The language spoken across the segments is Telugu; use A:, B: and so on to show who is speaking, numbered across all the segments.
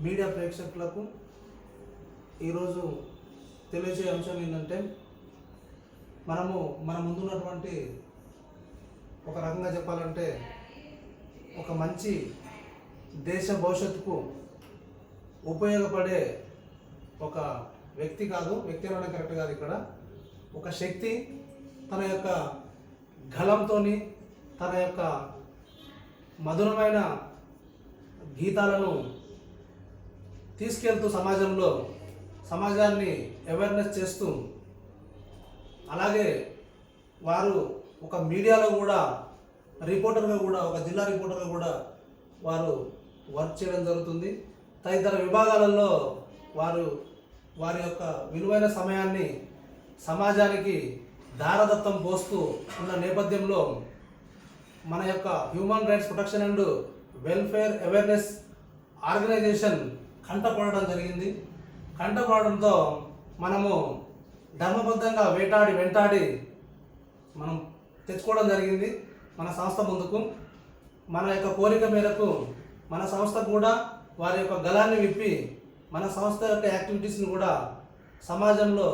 A: మీడియా ప్రేక్షకులకు ఈరోజు తెలియజే అంశం ఏంటంటే, మన ముందున్నటువంటి ఒక రకంగా చెప్పాలంటే ఒక మంచి దేశ భవిష్యత్తుకు ఉపయోగపడే ఒక వ్యక్తి కాదు, వ్యక్తి అనడం కరెక్ట్ కాదు, ఇక్కడ ఒక శక్తి తన యొక్క గళంతోని తన యొక్క మధురమైన గీతాలను తీసుకెళ్తూ సమాజాన్ని అవేర్నెస్ చేస్తూ, అలాగే వారు ఒక మీడియాలో కూడా రిపోర్టర్గా కూడా, ఒక జిల్లా రిపోర్టర్గా కూడా వారు వర్క్ చేయడం జరుగుతుంది. తదితర విభాగాలలో వారి యొక్క విలువైన సమయాన్ని సమాజానికి దారదత్తం పోస్తూ ఉన్న నేపథ్యంలో మన యొక్క human rights protection and welfare awareness organization కంటపడడం జరిగింది. కంటపడడంతో మనము ధర్మబద్ధంగా వెంటాడి మనం తెచ్చుకోవడం జరిగింది మన సంస్థ ముందుకు. మన యొక్క కోరిక మేరకు మన సంస్థ కూడా వారి యొక్క గళాన్ని విప్పి మన సంస్థ యొక్క యాక్టివిటీస్ని కూడా సమాజంలో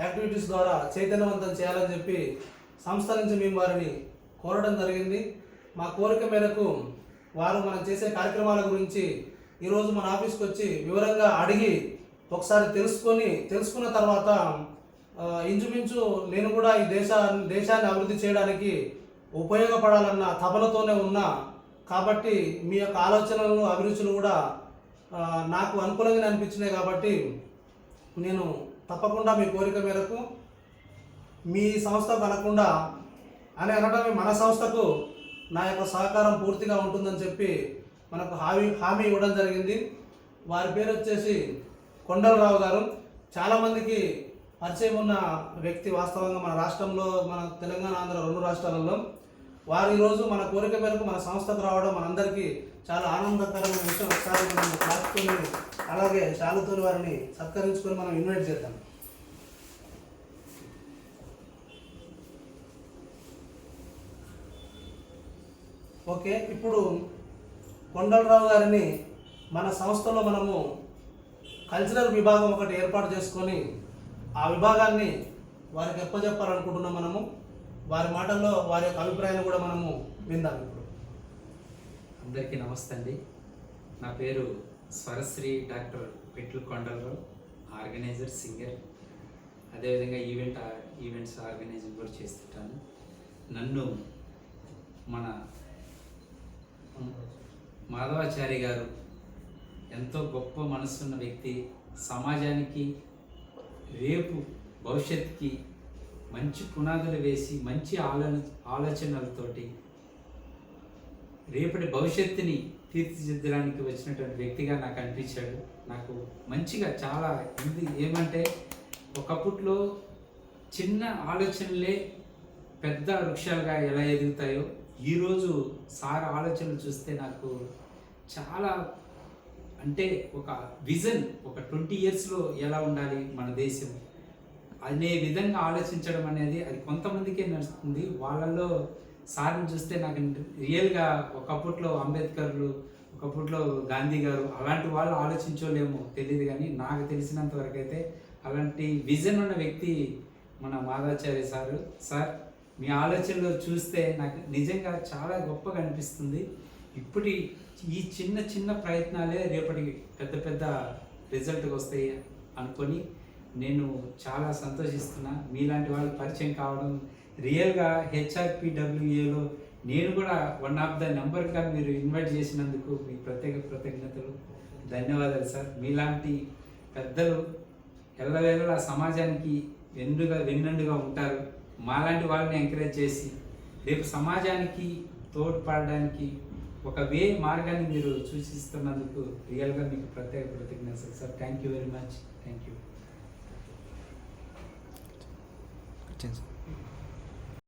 A: యాక్టివిటీస్ ద్వారా చైతన్యవంతం చేయాలని చెప్పి సంస్థ నుంచి మేము వారిని కోరడం జరిగింది. మా కోరిక మేరకు వారు మనం చేసే కార్యక్రమాల గురించి ఈరోజు మన ఆఫీస్కి వచ్చి వివరంగా అడిగి ఒకసారి తెలుసుకున్న తర్వాత ఇంచుమించు నేను కూడా ఈ దేశాన్ని అభివృద్ధి చేయడానికి ఉపయోగపడాలన్న తపనతోనే ఉన్నా కాబట్టి మీ యొక్క ఆలోచనలు అభిరుచులు కూడా నాకు అనుకూలంగానే అనిపించినాయి. కాబట్టి నేను తప్పకుండా మీ కోరిక మేరకు మీ సంస్థకు అనకుండా అనడమే మన సంస్థకు నా యొక్క సహకారం పూర్తిగా ఉంటుందని చెప్పి మనకు హామీ ఇవ్వడం జరిగింది. వారి పేరు వచ్చేసి కొండలరావు గారు. చాలామందికి పరిచయం ఉన్న వ్యక్తి వాస్తవంగా మన రాష్ట్రంలో, మన తెలంగాణ, ఆంధ్ర 2 రాష్ట్రాలలో. వారు ఈరోజు మన కోరిక మేరకు మన సంస్థకు రావడం మనందరికీ చాలా ఆనందకరమైన విషయం. ఒకసారి మనం క్లాస్కొని అలాగే శాలుతో వారిని సత్కరించుకొని మనం ఇన్వైట్ చేద్దాం. ఓకే, ఇప్పుడు కొండలరావు గారిని మన సంస్థలో మనము కల్చరల్ విభాగం ఒకటి ఏర్పాటు చేసుకొని ఆ విభాగాన్ని వారికి ఎప్పచెప్పాలనుకుంటున్నాం. మనము వారి మాటల్లో వారి యొక్క అభిప్రాయాన్ని కూడా మనము విందాం. ఇప్పుడు
B: అందరికీ నమస్తే అండి. నా పేరు Swarasri doctor పెట్లు Kondalarao, organiser, singer, అదేవిధంగా ఈవెంట్స్ ఆర్గనైజింగ్ కూడా చేస్తుంటాను. నన్ను మన మాధవాచారి గారు ఎంతో గొప్ప మనసున్న వ్యక్తి, సమాజానికి రేపు భవిష్యత్తుకి మంచి పునాదులు వేసి మంచి ఆలోచనలతోటి రేపటి భవిష్యత్తుని తీర్చిదిద్దడానికి వచ్చినటువంటి వ్యక్తిగా నాకు అనిపించాడు. నాకు మంచిగా చాలా ఏమంటే ఒకప్పట్లో చిన్న ఆలోచనలే పెద్ద వృక్షాలుగా ఎలా ఎదుగుతాయో ఈరోజు సార్ ఆలోచనలు చూస్తే నాకు చాలా అంటే ఒక విజన్, ఒక 20 yearsలో ఎలా ఉండాలి మన దేశం అనే విధంగా ఆలోచించడం అనేది అది కొంతమందికే నడుస్తుంది. వాళ్ళల్లో సార్ని చూస్తే నాకు రియల్గా ఒకప్పట్లో అంబేద్కర్లు, ఒకప్పట్లో గాంధీ గారు అలాంటి వాళ్ళు ఆలోచించలేమో తెలియదు, కానీ నాకు తెలిసినంత వరకు అయితే అలాంటి విజన్ ఉన్న వ్యక్తి మన మాధవాచార్య సార్. మీ ఆలోచనలో చూస్తే నాకు నిజంగా చాలా గొప్పగా అనిపిస్తుంది. ఇప్పటి ఈ చిన్న ప్రయత్నాలే రేపటి పెద్ద రిజల్ట్కి వస్తాయి అనుకొని నేను చాలా సంతోషిస్తున్నా. మీలాంటి వాళ్ళు పరిచయం కావడం, రియల్గా HRPWAలో నేను కూడా 1 of the నెంబర్గా మీరు ఇన్వైట్ చేసినందుకు మీకు కృతజ్ఞతలు, ధన్యవాదాలు సార్. మీలాంటి పెద్దలు ఎల్లవేళలా సమాజానికి వెన్నండుగా ఉంటారు. మాలాంటి వాళ్ళని ఎంకరేజ్ చేసి రేపు సమాజానికి తోడ్పడడానికి ఒక మార్గాన్ని మీరు సూచిస్తున్నందుకు రియల్గా మీకు కృతజ్ఞతలు sir. Thank you very much. Thank you.